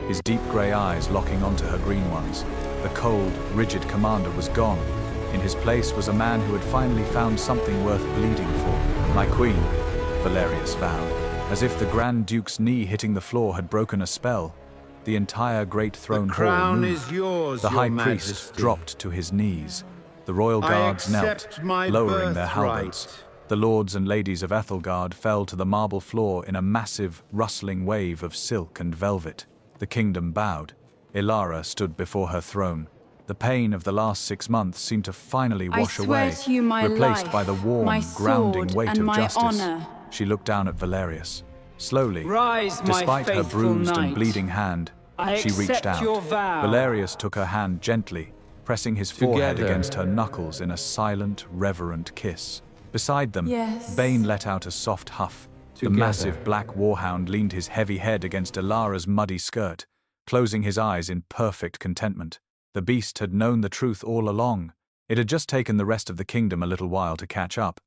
his deep grey eyes locking onto her green ones. The cold, rigid commander was gone. In his place was a man who had finally found something worth bleeding for. "My queen," Valerius vowed, as if the Grand Duke's knee hitting the floor had broken a spell. The entire great throne The hall crown moved. is yours, The Your high Majesty. priest dropped to his knees. The royal I guards knelt, accept my lowering their birthright. halberds. The lords and ladies of Ethelgard fell to the marble floor in a massive, rustling wave of silk and velvet. The kingdom bowed. Alara stood before her throne. The pain of the last 6 months seemed to finally wash I swear away, to you my replaced life, by the warm, my grounding sword, weight and of my justice. honor. She looked down at Valerius. Slowly, Rise, my despite her faithful bruised and knight. bleeding hand, I she reached accept out. your vow. Valerius took her hand gently, pressing his forehead Together. against her knuckles in a silent, reverent kiss. Beside them, Yes. Bane let out a soft huff. The Together. massive black warhound leaned his heavy head against Alara's muddy skirt, closing his eyes in perfect contentment. The beast had known the truth all along. It had just taken the rest of the kingdom a little while to catch up.